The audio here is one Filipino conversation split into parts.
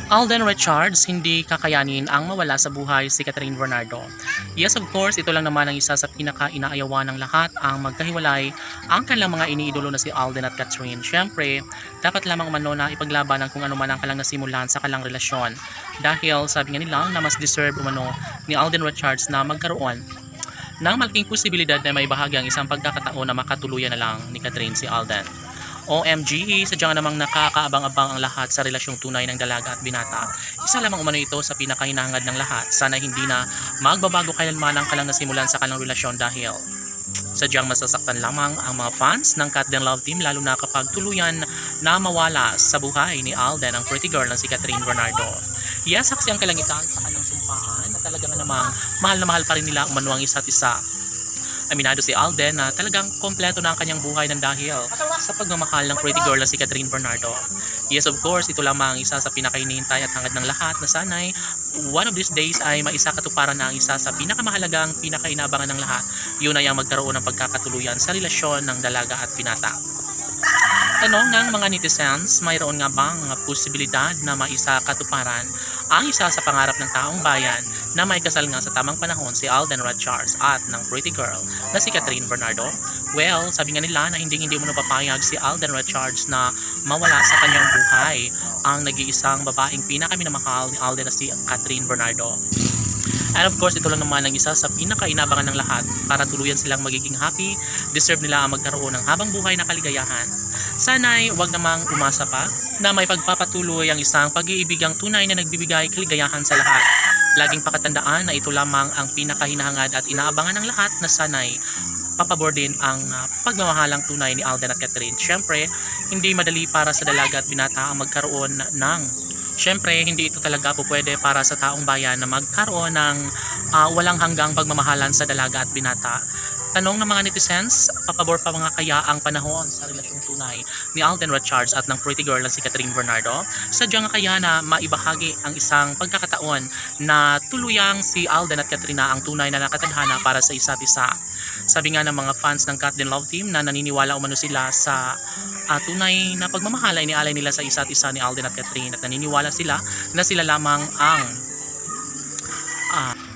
Alden Richards, hindi kakayanin ang mawala sa buhay si Catherine Bernardo. Yes, of course, ito lang naman ang isa sa pinaka-inaayawan ng lahat, ang magkahiwalay ang kanilang mga iniidolo na si Alden at Catherine. Siyempre, dapat lamang umano na ipaglaban ang kung ano man ang kalang nasimulan sa kalang relasyon. Dahil sabi nga nila na mas deserve umano ni Alden Richards na magkaroon ng malaking posibilidad na may bahagi ang isang pagkakataon na makatuluyan na lang ni Catherine si Alden. OMG, sadyang namang nakakaabang-abang ang lahat sa relasyong tunay ng dalaga at binata. Isa lamang umano ito sa pinakahinahangad ng lahat. Sana hindi na magbabago kailanman ang kalang nasimulan sa kalang relasyon dahil sadyang masasaktan lamang ang mga fans ng Cat Den Love Team, lalo na kapag tuluyan na mawala sa buhay ni Alden ang pretty girl na si Catherine Bernardo. Yes, saksi ang kalangitan sa kanyang sumpahan na talaga namang mahal na mahal pa rin nila umano ang isa't isa. Aminado si Alden na talagang kompleto na ang kanyang buhay ng dahil sa pagmamahal ng pretty girl na si Catherine Bernardo. Yes, of course, ito lamang isa sa pinakahinihintay at hangad ng lahat na sana'y one of these days ay maisakatuparan na ang isa sa pinakamahalagang pinakainabangan ng lahat. Yun ay ang magkaroon ng pagkakatuluyan sa relasyon ng dalaga at binata. Tanong ng mga netizens, mayroon nga bang posibilidad na maisakatuparan ang isa sa pangarap ng taong bayan na may kasal nga sa tamang panahon si Alden Richards at ng pretty girl na si Catherine Bernardo? Well, sabi nga nila na hindi mo napapayag si Alden Richards na mawala sa kanyang buhay ang nag-iisang babaeng pinakaminamahal ni Alden na si Catherine Bernardo. And of course, ito lang naman ang isa sa pinakainabangan ng lahat para tuluyan silang magiging happy. Deserve nila ang magkaroon ng habang buhay na kaligayahan. Sana'y wag namang umasa pa na may pagpapatuloy ang isang pag-iibigang tunay na nagbibigay kaligayahan sa lahat. Laging pakatandaan na ito lamang ang pinakahinahangad at inaabangan ng lahat na sana'y papabor din ang pagmamahalang tunay ni Alden at Catherine. Siyempre, hindi madali para sa dalaga at binata ang magkaroon ng Siyempre, hindi ito talaga po pwede para sa taong bayan na magkaroon ng walang hanggang pagmamahalan sa dalaga at binata. Tanong ng mga netizens, papabor pa mga kaya ang panahon sa relasyong tunay ni Alden Richards at ng pretty girl na si Catherine Bernardo? Sadyang kaya na maibahagi ang isang pagkakataon na tuluyang si Alden at Katrina ang tunay na nakatadhana para sa isa't isa. Sabi nga ng mga fans ng Cat Den Love Team na naniniwala umano sila sa tunay na pagmamahal ay inialay nila sa isa't isa ni Alden at Catherine, at naniniwala sila na sila lamang ang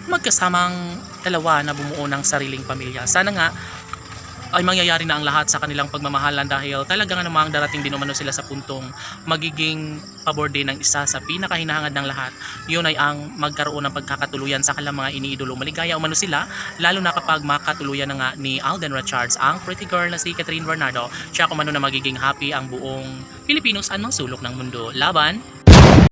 magkasamang dalawa na bumuo ng sariling pamilya. Sana nga ay mangyayari na ang lahat sa kanilang pagmamahalan dahil talaga nga namang darating din umano sila sa puntong magiging pabor din ng isa sa pinakahinahangad ng lahat. Yun ay ang magkaroon ng pagkakatuluyan sa kanilang mga iniidolo. Maligaya umano sila lalo na kapag makatuluyan na nga ni Alden Richards ang pretty girl na si Catherine Bernardo. Siya kumano na magiging happy ang buong Pilipinos at mga sulok ng mundo. Laban!